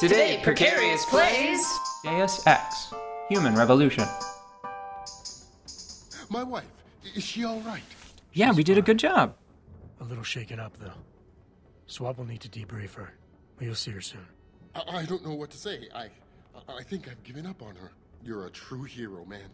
Today, Precarious plays Deus Ex, Human Revolution. My wife, is she all right? Yeah, we did a good job. A little shaken up, though. Swap will need to debrief her, but you'll see her soon. I don't know what to say. I think I've given up on her. You're a true hero, man.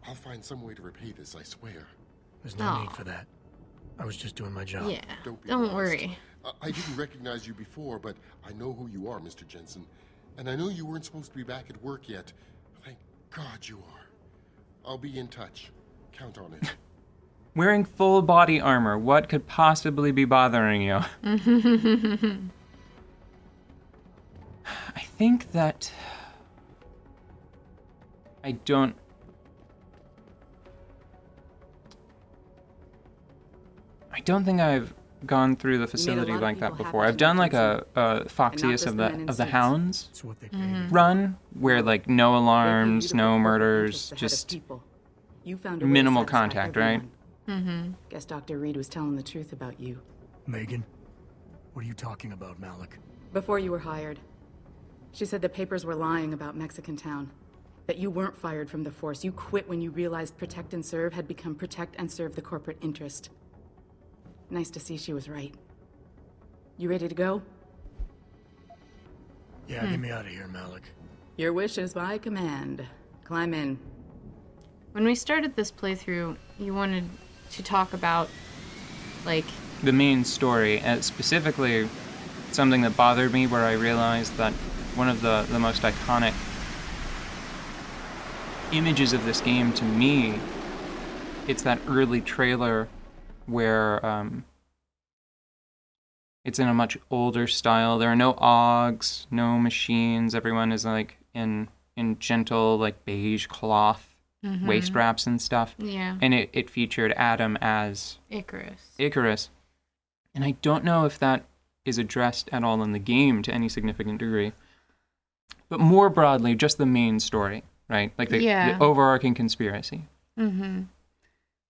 I'll find some way to repay this, I swear. There's no need for that. I was just doing my job. Yeah, Don't don't worry. I didn't recognize you before, but I know who you are, Mr. Jensen. And I know you weren't supposed to be back at work yet. Thank God you are. I'll be in touch. Count on it. Wearing full body armor, what could possibly be bothering you? I think that... I don't think I've gone through the facility like that before. I've done like a Foxius of the Hounds run, where like no alarms, no murders, just minimal contact, right? Mm-hmm. Guess Dr. Reed was telling the truth about you. Megan, what are you talking about, Malik? Before you were hired, she said the papers were lying about Mexican Town. That you weren't fired from the force. You quit when you realized Protect and Serve had become Protect and Serve the corporate interest. Nice to see she was right. You ready to go? Yeah, get me out of here, Malik. Your wish is my command. Climb in. When we started this playthrough, you wanted to talk about, like... the main story, and specifically something that bothered me where I realized that one of the most iconic images of this game to me, it's that early trailer where it's in a much older style. There are no augs, no machines. Everyone is like in gentle like beige cloth waist wraps and stuff. Yeah. And it featured Adam as Icarus. And I don't know if that is addressed at all in the game to any significant degree. But more broadly, just the main story, right? Like the overarching conspiracy.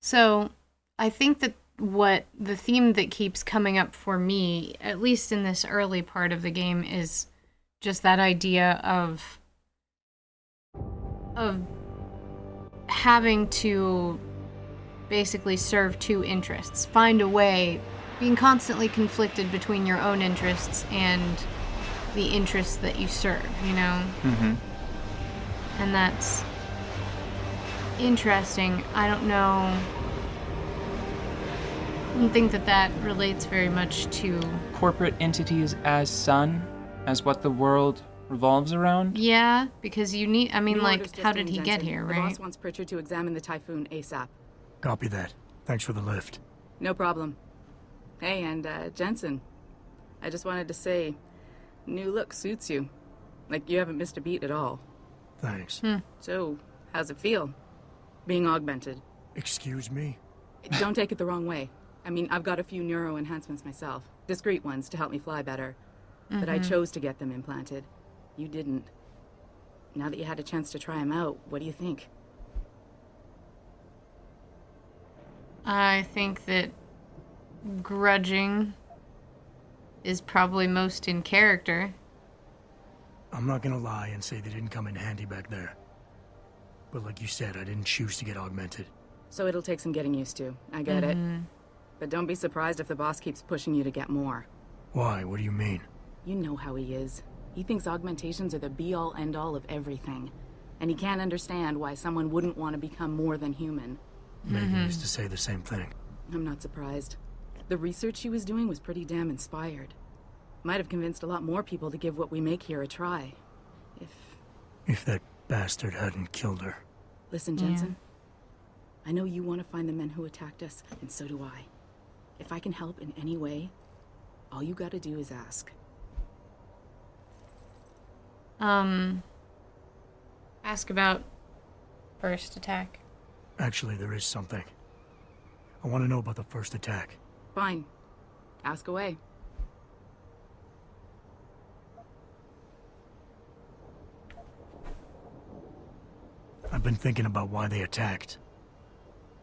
So I think that what the theme that keeps coming up for me, at least in this early part of the game, is just that idea of having to basically serve two interests, find a way, being constantly conflicted between your own interests and the interests that you serve, you know? And that's interesting. I don't know. I don't think that relates very much to... corporate entities as sun, as what the world revolves around? Yeah, because you need... I mean, like, how did he get here, right? The boss wants Pritchard to examine the Typhoon ASAP. Copy that. Thanks for the lift. No problem. Hey, and Jensen, I just wanted to say, new look suits you. Like, you haven't missed a beat at all. Thanks. So, how's it feel, being augmented? Excuse me? Don't take it the wrong way. I mean, I've got a few neuro enhancements myself. Discreet ones to help me fly better. But I chose to get them implanted. You didn't. Now that you had a chance to try them out, what do you think? I think that grudging is probably most in character. I'm not gonna lie and say they didn't come in handy back there. But like you said, I didn't choose to get augmented. So it'll take some getting used to. I get it. But don't be surprised if the boss keeps pushing you to get more. Why? What do you mean? You know how he is. He thinks augmentations are the be-all, end-all of everything. And he can't understand why someone wouldn't want to become more than human. Megan used to say the same thing. I'm not surprised. The research she was doing was pretty damn inspired. Might have convinced a lot more people to give what we make here a try. If that bastard hadn't killed her. Listen, Jensen. I know you want to find the men who attacked us, and so do I. If I can help in any way, all you gotta do is ask. Ask about first attack. Actually, there is something. I want to know about the first attack. Fine. Ask away. I've been thinking about why they attacked.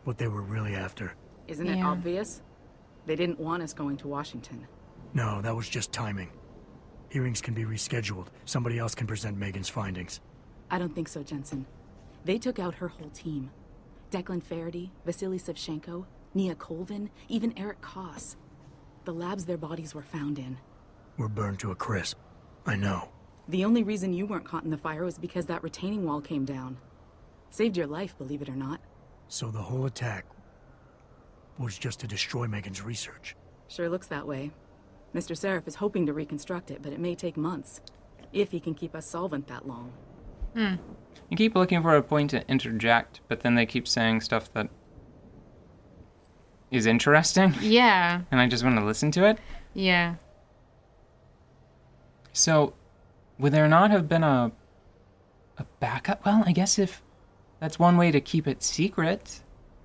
What they were really after. Isn't it obvious? They didn't want us going to Washington. No, that was just timing. Hearings can be rescheduled. Somebody else can present Megan's findings. I don't think so, Jensen. They took out her whole team. Declan Faraday, Vasily Savchenko, Nia Colvin, even Eric Koss. The labs their bodies were found in. We're burned to a crisp. I know. The only reason you weren't caught in the fire was because that retaining wall came down. Saved your life, believe it or not. So the whole attack was just to destroy Megan's research. Sure looks that way. Mr. Seraph is hoping to reconstruct it, but it may take months. If he can keep us solvent that long. You keep looking for a point to interject, but then they keep saying stuff that is interesting. Yeah. And I just want to listen to it. Yeah. So, would there not have been a backup? Well, I guess if that's one way to keep it secret,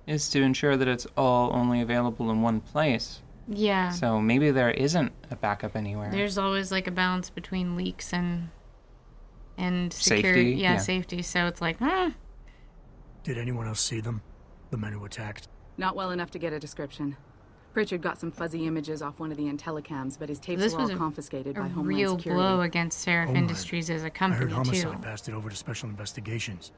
is to ensure that it's all only available in one place. Yeah. So maybe there isn't a backup anywhere. There's always like a balance between leaks and Safety, security. yeah. Safety. So it's like, Did anyone else see them? The men who attacked? Not well enough to get a description. Pritchard got some fuzzy images off one of the Intellicams, but his tapes this were was all confiscated by a Homeland real Security. blow against Seraph Homeland. Industries as a I company, heard Homicide too. passed it over to Special Investigations.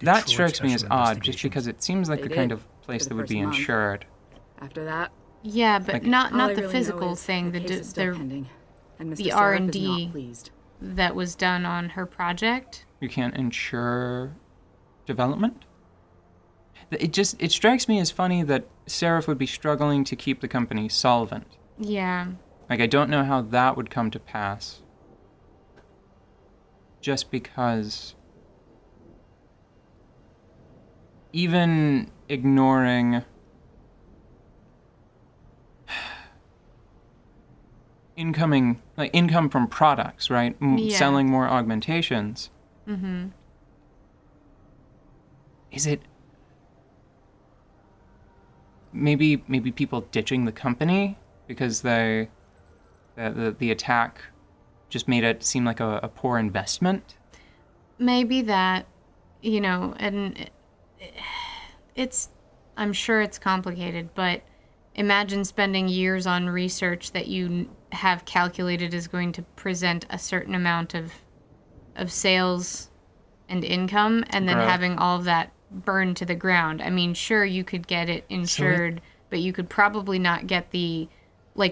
That Detroit strikes me as Special odd, just Investigations. because it seems like They the kind did, of place for that the would be first month. insured. After that, Yeah, but Like- not all I the really physical know is thing. the The case is still the pending, and Mr. the Seraph R&D. is not pleased. that was done on her project. You can't insure development? It strikes me as funny that Seraph would be struggling to keep the company solvent. Yeah. Like, I don't know how that would come to pass. Just because even ignoring income from products, right? Yeah. Selling more augmentations. Mm-hmm. Is it maybe people ditching the company because the attack just made it seem like a poor investment? Maybe that, and I'm sure it's complicated, but imagine spending years on research that you have calculated is going to present a certain amount of sales and income, and then Right. having all of that burned to the ground. I mean, sure, you could get it insured, but you could probably not get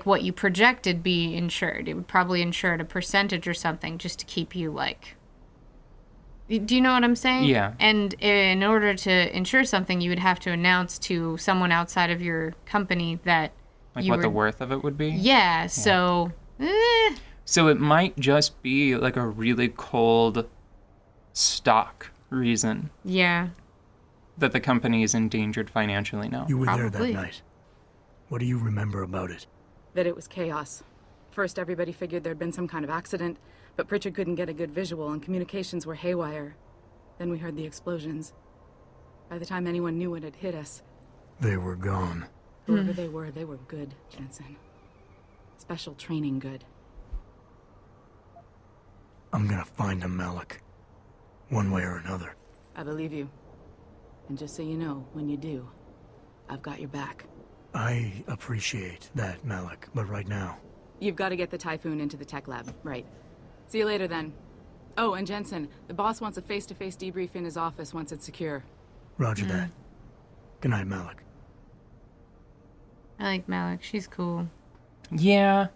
what you projected be insured. It would probably insure at a percentage or something just to keep you, do you know what I'm saying? Yeah. And in order to insure something, you would have to announce to someone outside of your company that Like you what were... the worth of it would be? Yeah, so... So it might just be like a really cold stock reason yeah. that the company is endangered financially now. You were there that Probably. night. What do you remember about it? That it was chaos. First, everybody figured there'd been some kind of accident, but Pritchard couldn't get a good visual and communications were haywire. Then we heard the explosions. By the time anyone knew what had hit us, They were gone. whoever they were good, Jensen. Special training good. I'm gonna find them, Malik. One way or another. I believe you. And just so you know, when you do, I've got your back. I appreciate that, Malik, but right now... You've got to get the Typhoon into the tech lab, right? See you later then. Oh, and Jensen, the boss wants a face-to-face debrief in his office once it's secure. Roger that. Good night, Malik. I like Malik. She's cool. Yeah,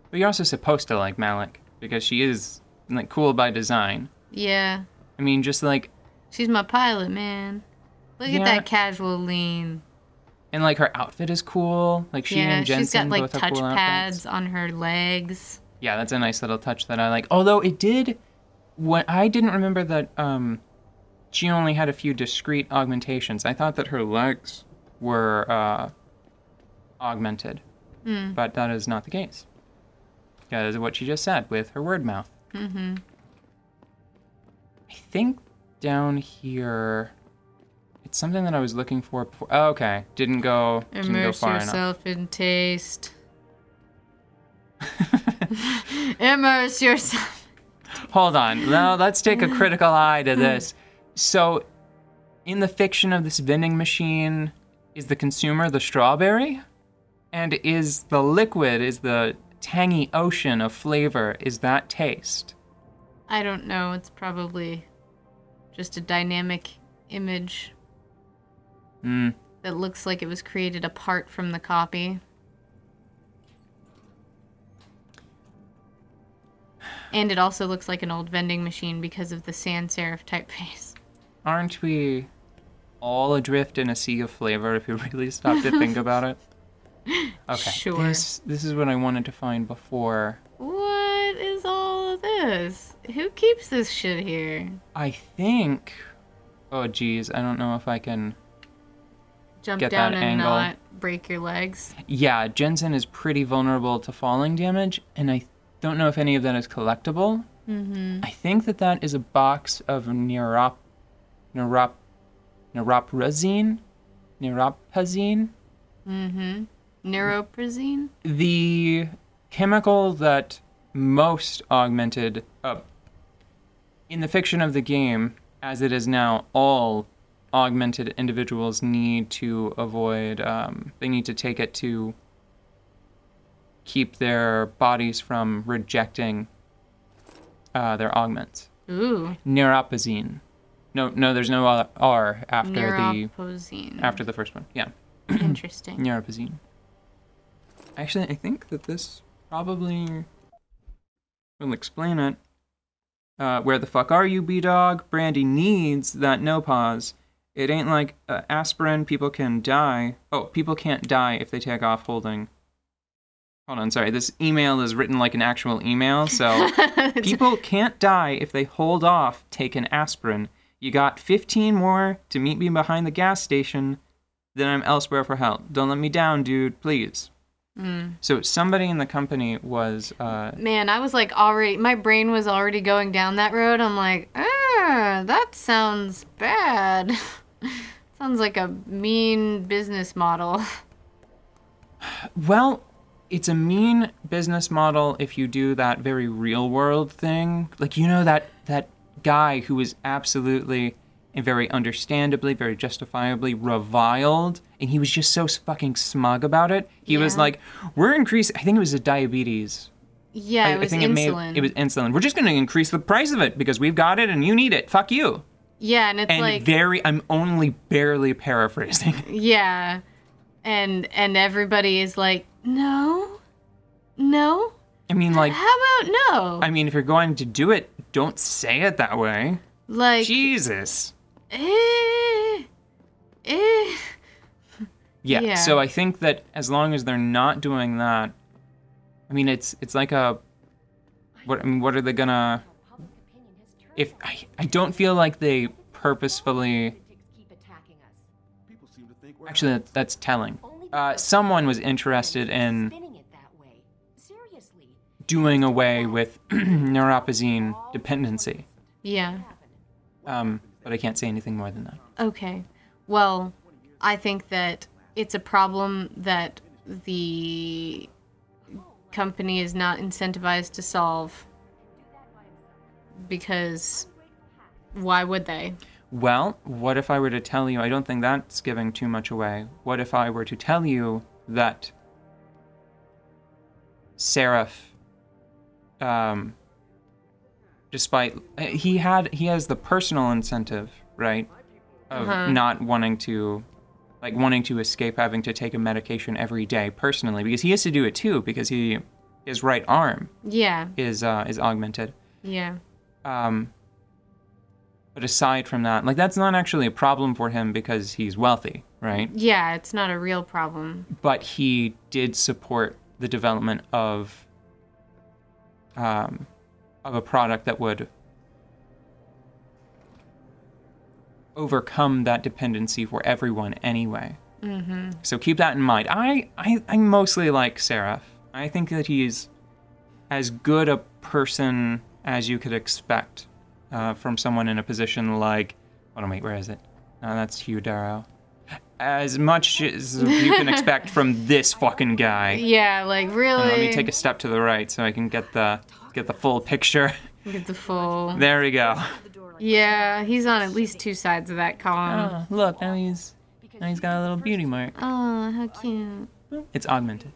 but you're also supposed to like Malik because she is cool by design. Yeah. I mean, just She's my pilot, man. Look at Yeah. that casual lean. and her outfit is cool. She and Jensen she's got both have touch cool pads outfits. on her legs. Yeah, that's a nice little touch that I like. Although it did, I didn't remember that she only had a few discrete augmentations. I thought that her legs were augmented, but that is not the case. Because of what she just said with her word mouth. Mm-hmm. I think down here, it's something that I was looking for before. Oh, okay, didn't go Immerse far enough. yourself in taste. Immerse yourself. Hold on. Now let's take a critical eye to this. So, in the fiction of this vending machine, is the consumer the strawberry? And is the liquid, is the tangy ocean of flavor is that taste? I don't know. It's probably just a dynamic image that looks like it was created apart from the copy. And it also looks like an old vending machine because of the sans serif typeface. Aren't we all adrift in a sea of flavor if you really stop to think about it? Okay, sure. This is what I wanted to find before. What is all of this? Who keeps this shit here? I think... Oh, geez, I don't know if I can Jump get down that and angle. not break your legs. Yeah, Jensen is pretty vulnerable to falling damage, and I don't know if any of that is collectible. I think that is a box of neuroprazine. Neuroprazine? The chemical that most augmented, in the fiction of the game, as it is now, all augmented individuals need to avoid, they need to take it to keep their bodies from rejecting their augments. Ooh. Neuroprazine. No, there's no R after the first one. Yeah. Interesting. Neuroprazine. Actually, I think that this probably will explain it. Where the fuck are you, B-Dog? Brandy needs that no pause. It ain't like aspirin. People can die. Oh, people can't die if they take off holding. Hold on, sorry. This email is written like an actual email, so people can't die if they hold off taking aspirin. You got 15 more to meet me behind the gas station. Then I'm elsewhere for help. Don't let me down, dude, please. So somebody in the company was... Man, I was like already... My brain was already going down that road. I'm like, that sounds bad. Sounds like a mean business model. Well, it's a mean business model if you do that very real world thing. Like, you know, that guy who was absolutely and very understandably, very justifiably reviled, and he was just so fucking smug about it. He was like, we're increasing, I think it was a diabetes. Yeah, it was insulin. It was insulin. We're just going to increase the price of it because we've got it and you need it. Fuck you. Yeah, and it's like... I'm only barely paraphrasing. Yeah. And everybody is like, no. I mean, like... How about no? I mean, if you're going to do it, don't say it that way. Like... Jesus. Yeah, so I think that as long as they're not doing that, I mean, it's like a... What are they gonna... If I don't feel like they purposefully... Actually, that's telling. Someone was interested in doing away with neuroprazine dependency. Yeah. But I can't say anything more than that. Okay. Well, I think that it's a problem that the company is not incentivized to solve. Because why would they? Well, what if I were to tell you, I don't think that's giving too much away. What if I were to tell you that Seraph, despite, he has the personal incentive, right? Of not wanting to, wanting to escape having to take a medication every day personally, because he has to do it too, because his right arm is augmented. Yeah. But aside from that, that's not actually a problem for him because he's wealthy, right? Yeah, it's not a real problem. But he did support the development of a product that would overcome that dependency for everyone anyway. Mm-hmm. So keep that in mind. I mostly like Seraph. I think that he's as good a person as you could expect from someone in a position like... Oh, wait, where is it? No, that's Hugh Darrow. As much as you can expect from this fucking guy. Yeah, really. Let me take a step to the right so I can get the full picture. Get the full... There we go. Yeah, he's on at least two sides of that column. Oh, look, now he's got a little beauty mark. Oh, how cute. It's augmented.